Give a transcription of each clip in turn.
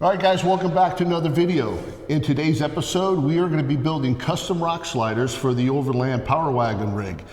All right, guys, welcome back to another video. In today's episode, we are going to be building custom rock sliders for the Overland Power Wagon rig.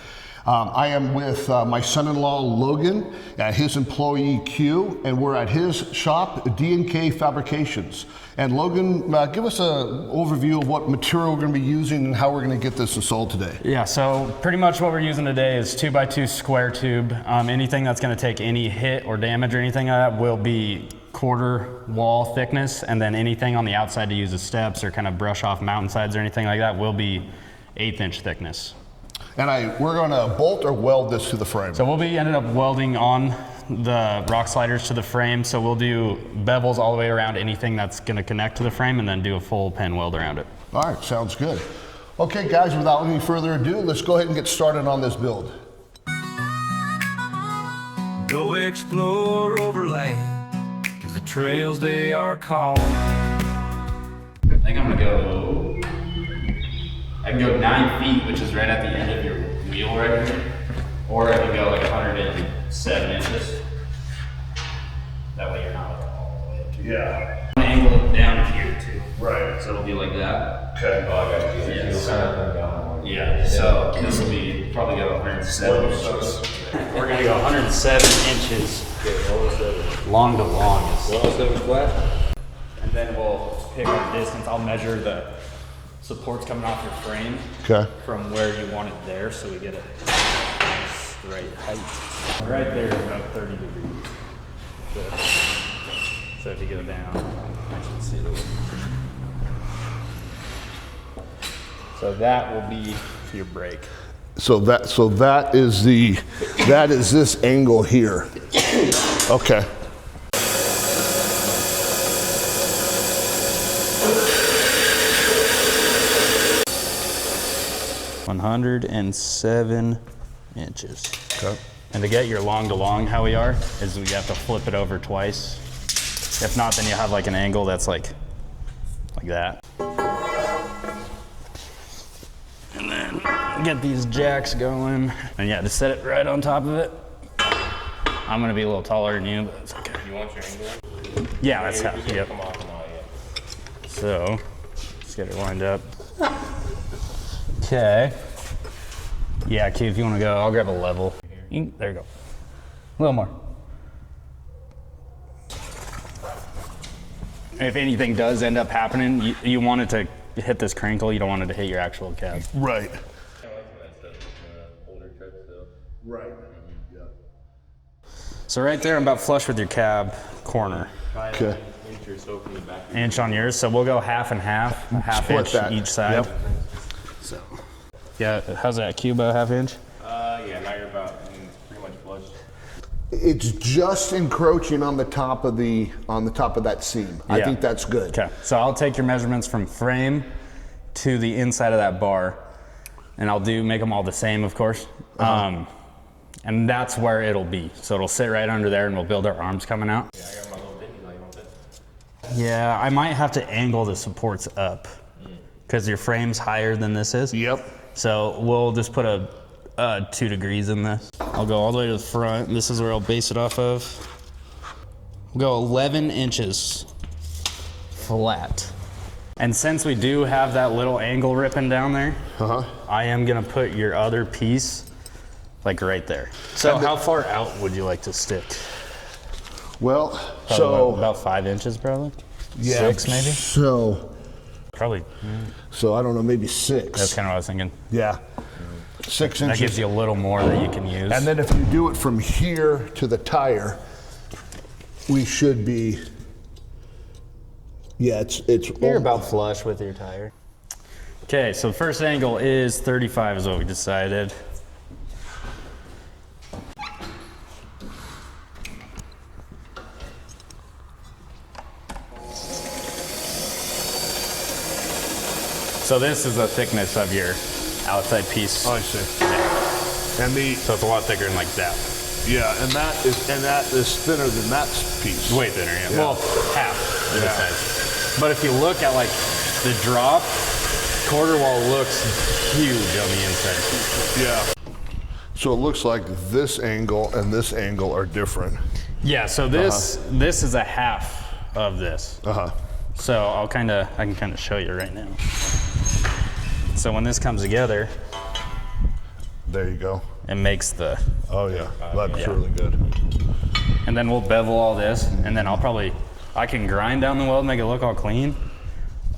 I am with my son-in-law, Logan, at his employee, Q, and we're at his shop, D&K Fabrications. And Logan, give us an overview of what material we're going to be using and how we're going to get this installed today. Yeah, so pretty much what we're using today is 2x2 square tube. Anything that's going to take any hit or damage or anything like that will be quarter wall thickness, and then anything on the outside to use as steps or kind of brush off mountainsides or anything like that will be 1/8 inch thickness. And we're going to bolt or weld this to the frame. So we'll be ended up welding on the rock sliders to the frame. So we'll do bevels all the way around anything that's going to connect to the frame, and then do a full pin weld around it. All right, sounds good. Okay, guys, without any further ado, let's go ahead and get started on this build. Go explore Overland, 'cause the trails they are calling. I think I'm gonna I can go 9 feet, which is right at the end of your wheel right here. Or I can go like 107 inches. That way you're not like all the way up. Yeah. I'm gonna angle it down here too. Right. So it'll be like that. Okay. Oh, I got you. Yeah, so this will be probably go 107 inches. We're gonna go 107 inches. Long to long. 107 flat? And then we'll pick our distance. I'll measure the supports coming off your frame from where you want it there, so we get it straight height. Right there is about 30 degrees. So if you go down, I should see it. So that will be your brake. So that is this angle here. Okay. $107 inches. Okay. And to get your long to long how we are, is we have to flip it over twice. If not, then you have like an angle that's like that. And then get these jacks going. And yeah, just set it right on top of it. I'm gonna be a little taller than you, but it's okay. You want your angle? Yeah, that's how, yep. Come off now, yeah. So, let's get it lined up. Okay. Yeah, Q, if you want to go, I'll grab a level. There you go. A little more. If anything does end up happening, you want it to hit this crinkle. You don't want it to hit your actual cab. Right. Older trucks, though. Right. Yeah. So right there, I'm about flush with your cab corner. Okay. Inch or so from the back. Inch on yours, so we'll go half and half, a half Split inch that. each side. Yep. So, yeah, how's that, Q, about a half inch? Yeah, now you're about pretty much flush. It's just encroaching on the top of that seam. I think that's good. Okay, so I'll take your measurements from frame to the inside of that bar, and I'll make them all the same, of course. And that's where it'll be. So it'll sit right under there, and we'll build our arms coming out. Yeah, I got my little bingy like on that. Yeah, I might have to angle the supports up because your frame's higher than this is. Yep. So we'll just put a 2 degrees in this. I'll go all the way to the front. This is where I'll base it off of. We'll go 11 inches flat. And since we do have that little angle ripping down there, I am gonna put your other piece like right there. So how far out would you like to stick? Well, Probably so about 5 inches probably? yeah, 6 maybe? Probably. So I don't know, maybe 6. That's kind of what I was thinking. Yeah. 6 That inches. gives you a little more that you can use. And then if you do it from here to the tire, we should be, yeah, it's You're about flush with your tire. Okay, so first angle is 35 is what we decided. So this is the thickness of your outside piece. Oh, I see. And So it's a lot thicker than like that. yeah, and that is thinner than that piece. Way thinner, yeah. Well, half the Yeah. size. But if you look at like the drop, quarter wall looks huge on the inside. Yeah. So it looks like this angle and this angle are different. Yeah, so this is a half of this. Uh-huh. So I can kind of show you right now. So when this comes together, There you go. it makes the, Oh yeah, that's yeah. really good. and then we'll bevel all this, and then I can grind down the weld, make it look all clean,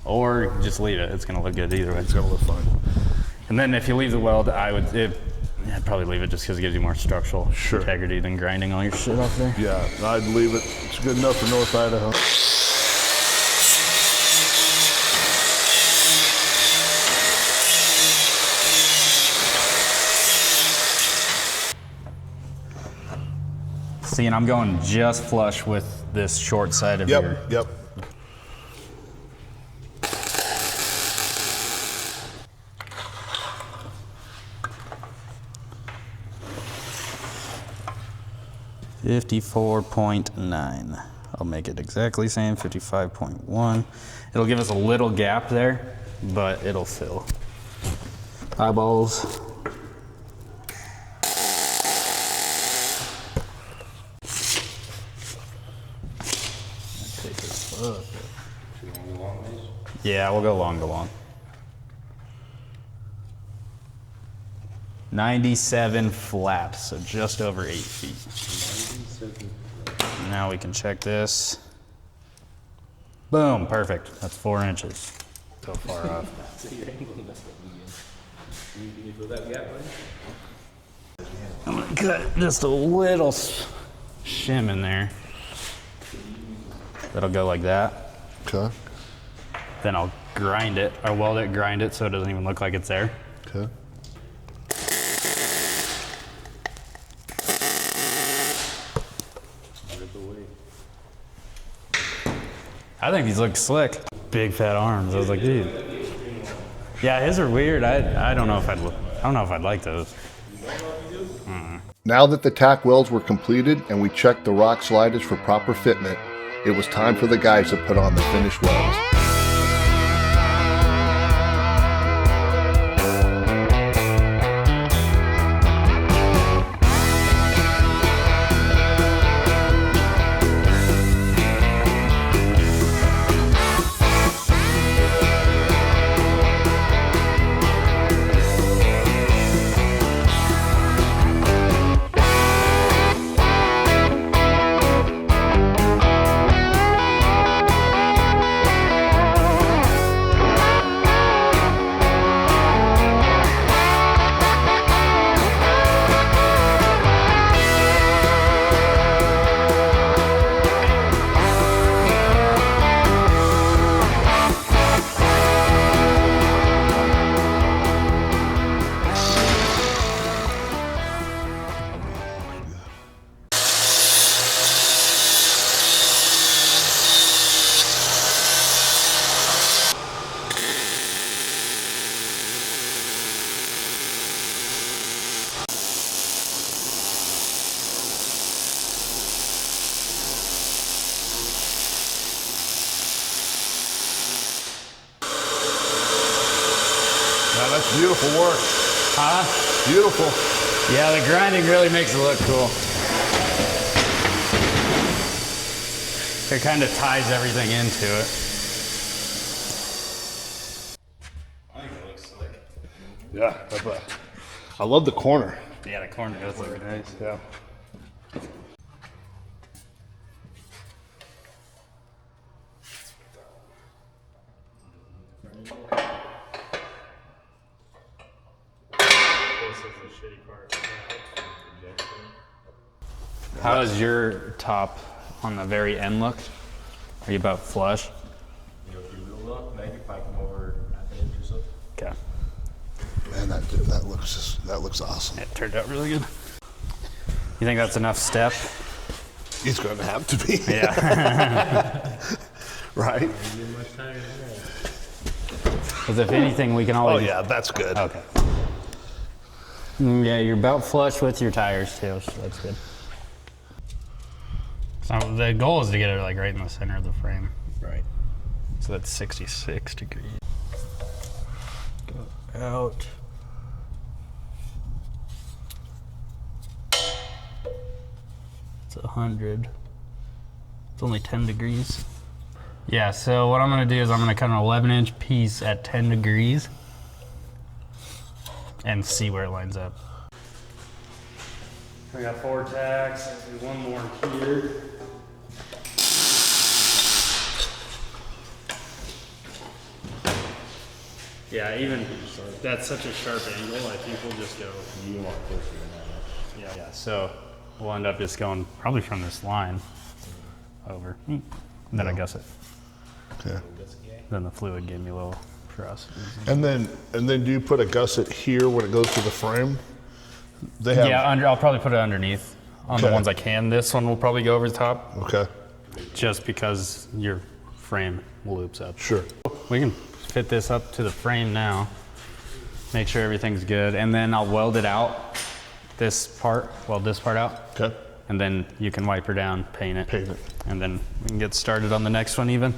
or just leave it. It's gonna look good either way. It's gonna look fine. And then if you leave the weld, I'd probably leave it just because it gives you more structural Sure. integrity than grinding all your shit off there. Yeah, I'd leave it. It's good enough for North Idaho. See, and I'm going just flush with this short side of your. Yep. .9. I'll make it exactly same, 55.1. It'll give us a little gap there, but it'll fill. Eyeballs. Yeah, we'll go long to long. 97 flat, so just over 8 feet. Now we can check this. Boom, perfect. That's 4 inches. So far off. I'm gonna cut just a little shim in there. That'll go like that. Okay. Then I'll grind it, or weld it, grind it so it doesn't even look like it's there. Okay. I think these look slick. Big fat arms. I was like, dude. Yeah, his are weird. I don't know if I'd like those. Now that the tack welds were completed and we checked the rock sliders for proper fitment, it was time for the guys to put on the finished welds. Now that's beautiful work. Huh? Beautiful. Yeah, the grinding really makes it look cool. It kind of ties everything into it. I think it looks slick. Yeah, I love the corner. Yeah, the corner does look nice. Yeah. How does your top on the very end look? Are you about flush? You know, if you will look, maybe if I come over half an inch or so. Okay. Man, that looks awesome. It turned out really good. You think that's enough step? It's going to have to be. Yeah. Right? Because if anything, we can Oh always. yeah, that's good. Okay. Yeah, you're about flush with your tires too, so that's good. So the goal is to get it like right in the center of the frame. Right. So that's 66 degrees. Go out. It's 100. It's only 10 degrees. Yeah, so what I'm gonna do is I'm gonna cut an 11-inch piece at 10 degrees and see where it lines up. We got 4 tacks, do one more here. Yeah, even that's such a sharp angle, I think we'll just go. You want closer than that. Yeah, so we'll end up just going probably from this line over. Then I guess it. Okay. Then the fluid gave me a little thrust. And then do you put a gusset here when it goes to the frame? They have. Yeah, I'll probably put it underneath on the Okay. ones I can. This one will probably go over the top, Okay. just because your frame loops up. Sure. We can fit this up to the frame now, make sure everything's good, and then I'll weld it out, weld this part out, Okay. and then you can wipe her down, paint it, and then we can get started on the next one even.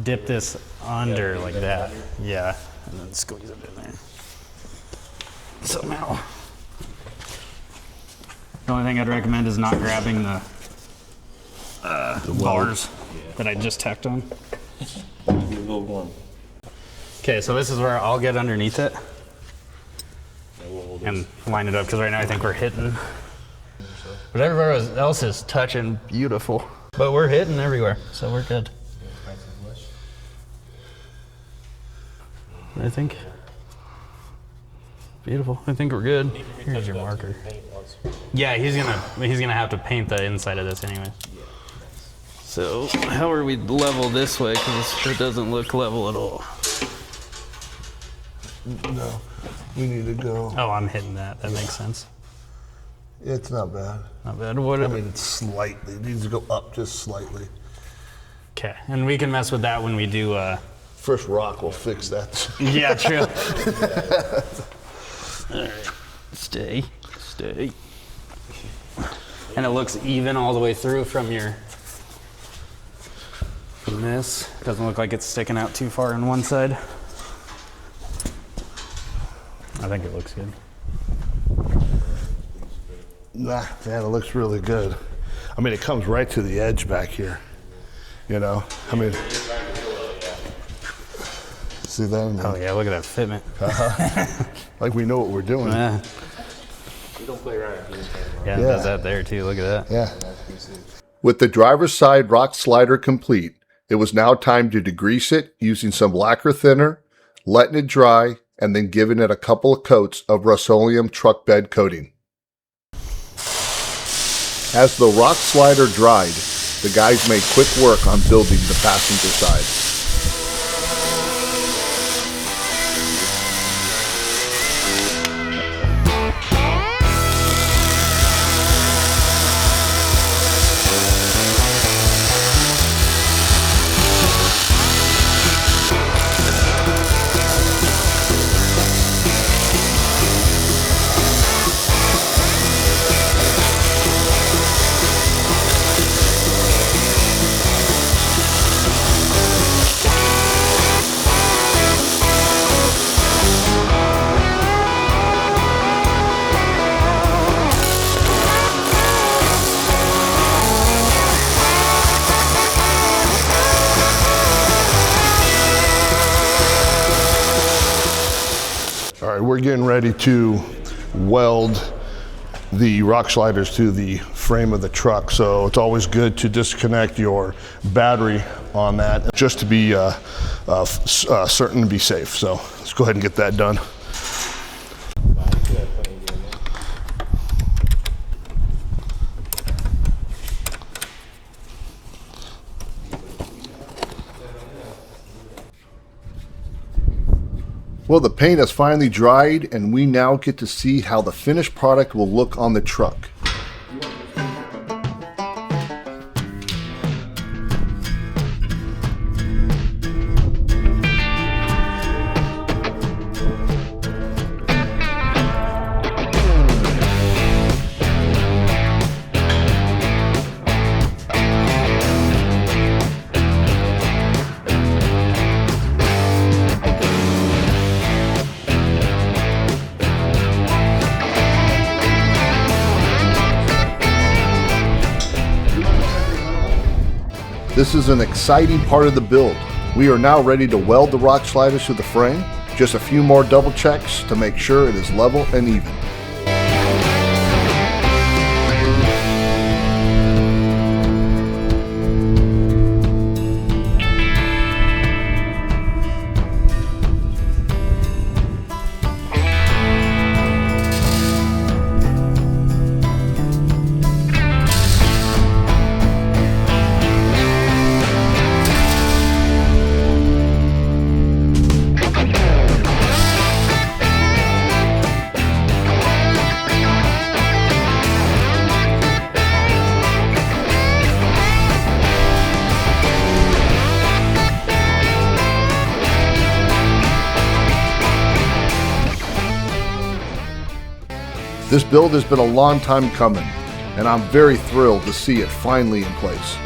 Dip this under like that, yeah, and then squeeze it in there. Somehow. The only thing I'd recommend is not grabbing the bars that I just tacked on. Okay, so this is where I'll get underneath it and line it up, because right now I think we're hitting. But everywhere else is touching beautiful. But we're hitting everywhere, so we're good. I think. Beautiful. I think we're good. Here's your marker. Yeah, he's gonna have to paint the inside of this anyway. So how are we level this way? Because it doesn't look level at all. No, we need to go. Oh, I'm hitting that. That makes sense. It's not bad. Not bad. What? I mean, it's slightly. It needs to go up just slightly. Okay, and we can mess with that when we do. First rock will fix that. Yeah, true. All right, stay. And it looks even all the way through from this. Doesn't look like it's sticking out too far on one side. I think it looks good. Nah, man, it looks really good. I mean, it comes right to the edge back here. You know, I mean, see that? Oh yeah, look at that fitment. Like we know what we're doing. Yeah, You don't play around. yeah, it does that there too. Look at that. Yeah. With the driver's side rock slider complete, it was now time to degrease it using some lacquer thinner, letting it dry, and then giving it a couple of coats of Rust-Oleum truck bed coating. As the rock slider dried, the guys made quick work on building the passenger side. All right, we're getting ready to weld the rock sliders to the frame of the truck. So it's always good to disconnect your battery on that just to be certain to be safe. So let's go ahead and get that done. Well, the paint has finally dried, and we now get to see how the finished product will look on the truck. This is an exciting part of the build. We are now ready to weld the rock sliders to the frame. Just a few more double checks to make sure it is level and even. This build has been a long time coming, and I'm very thrilled to see it finally in place.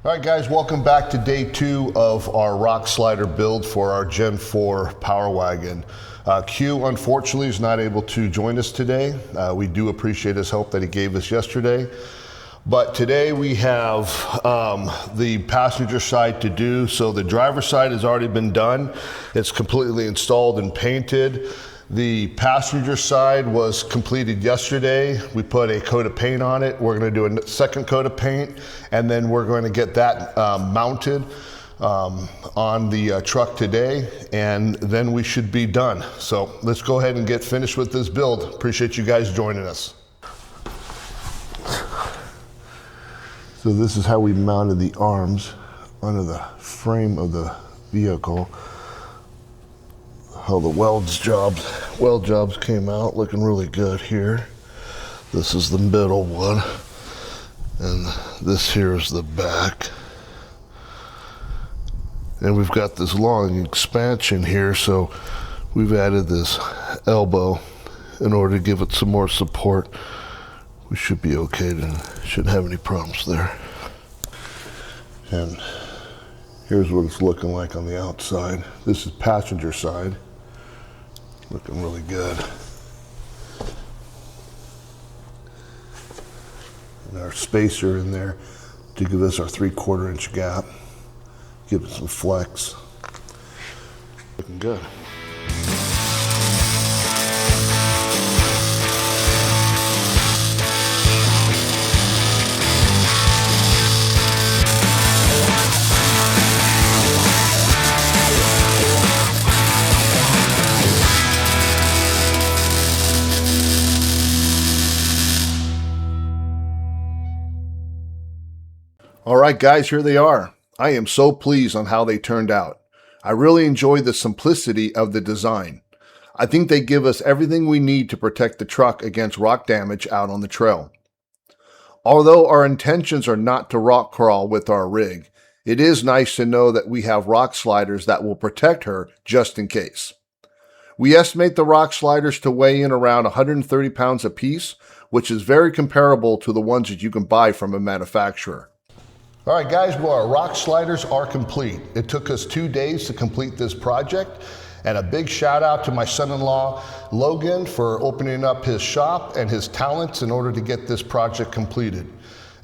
All right guys, welcome back to day 2 of our rock slider build for our Gen 4 Power Wagon. Q unfortunately is not able to join us today. We do appreciate his help that he gave us yesterday. But today we have the passenger side to do. So the driver's side has already been done. It's completely installed and painted. The passenger side was completed yesterday. We put a coat of paint on it. We're gonna do a second coat of paint, and then we're going to get that mounted on the truck today, and then we should be done. So let's go ahead and get finished with this build. Appreciate you guys joining us. So this is how we mounted the arms under the frame of the vehicle. How the weld jobs came out looking really good here. This is the middle one, and this here is the back. And we've got this long expansion here, so we've added this elbow in order to give it some more support. We should be okay, shouldn't have any problems there. And here's what it's looking like on the outside. This is passenger side, looking really good. And our spacer in there to give us our 3/4 inch gap. Give it some flex. Looking good. All right, guys, here they are. I am so pleased on how they turned out. I really enjoy the simplicity of the design. I think they give us everything we need to protect the truck against rock damage out on the trail. Although our intentions are not to rock crawl with our rig, it is nice to know that we have rock sliders that will protect her just in case. We estimate the rock sliders to weigh in around 130 pounds apiece, which is very comparable to the ones that you can buy from a manufacturer. All right, guys, well, our rock sliders are complete. It took us 2 days to complete this project, and a big shout out to my son-in-law, Logan, for opening up his shop and his talents in order to get this project completed.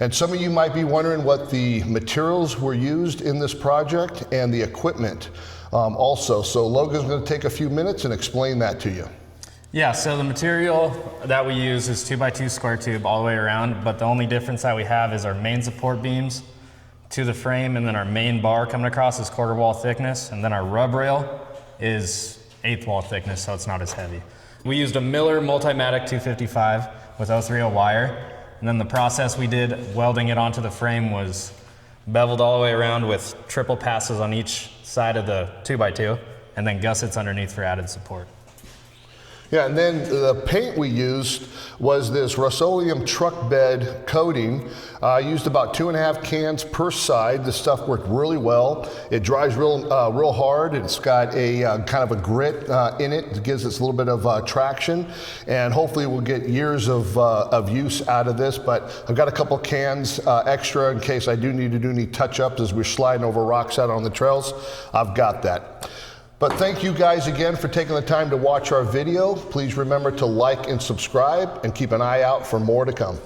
And some of you might be wondering what the materials were used in this project and the equipment also. So Logan's gonna take a few minutes and explain that to you. Yeah, so the material that we use is 2x2 square tube all the way around, but the only difference that we have is our main support beams to the frame, and then our main bar coming across is 1/4 wall thickness, and then our rub rail is 1/8 wall thickness, so it's not as heavy. We used a Miller Multimatic 255 with 030 wire, and then the process we did welding it onto the frame was beveled all the way around with triple passes on each side of the 2x2, and then gussets underneath for added support. Yeah, and then the paint we used was this Rust-Oleum truck bed coating. I used about 2.5 cans per side. This stuff worked really well. It dries real hard. It's got a kind of a grit in it. It gives us a little bit of traction, and hopefully we'll get years of use out of this. But I've got a couple cans extra in case I do need to do any touch-ups as we're sliding over rocks out on the trails. I've got that. But thank you guys again for taking the time to watch our video. Please remember to like and subscribe and keep an eye out for more to come.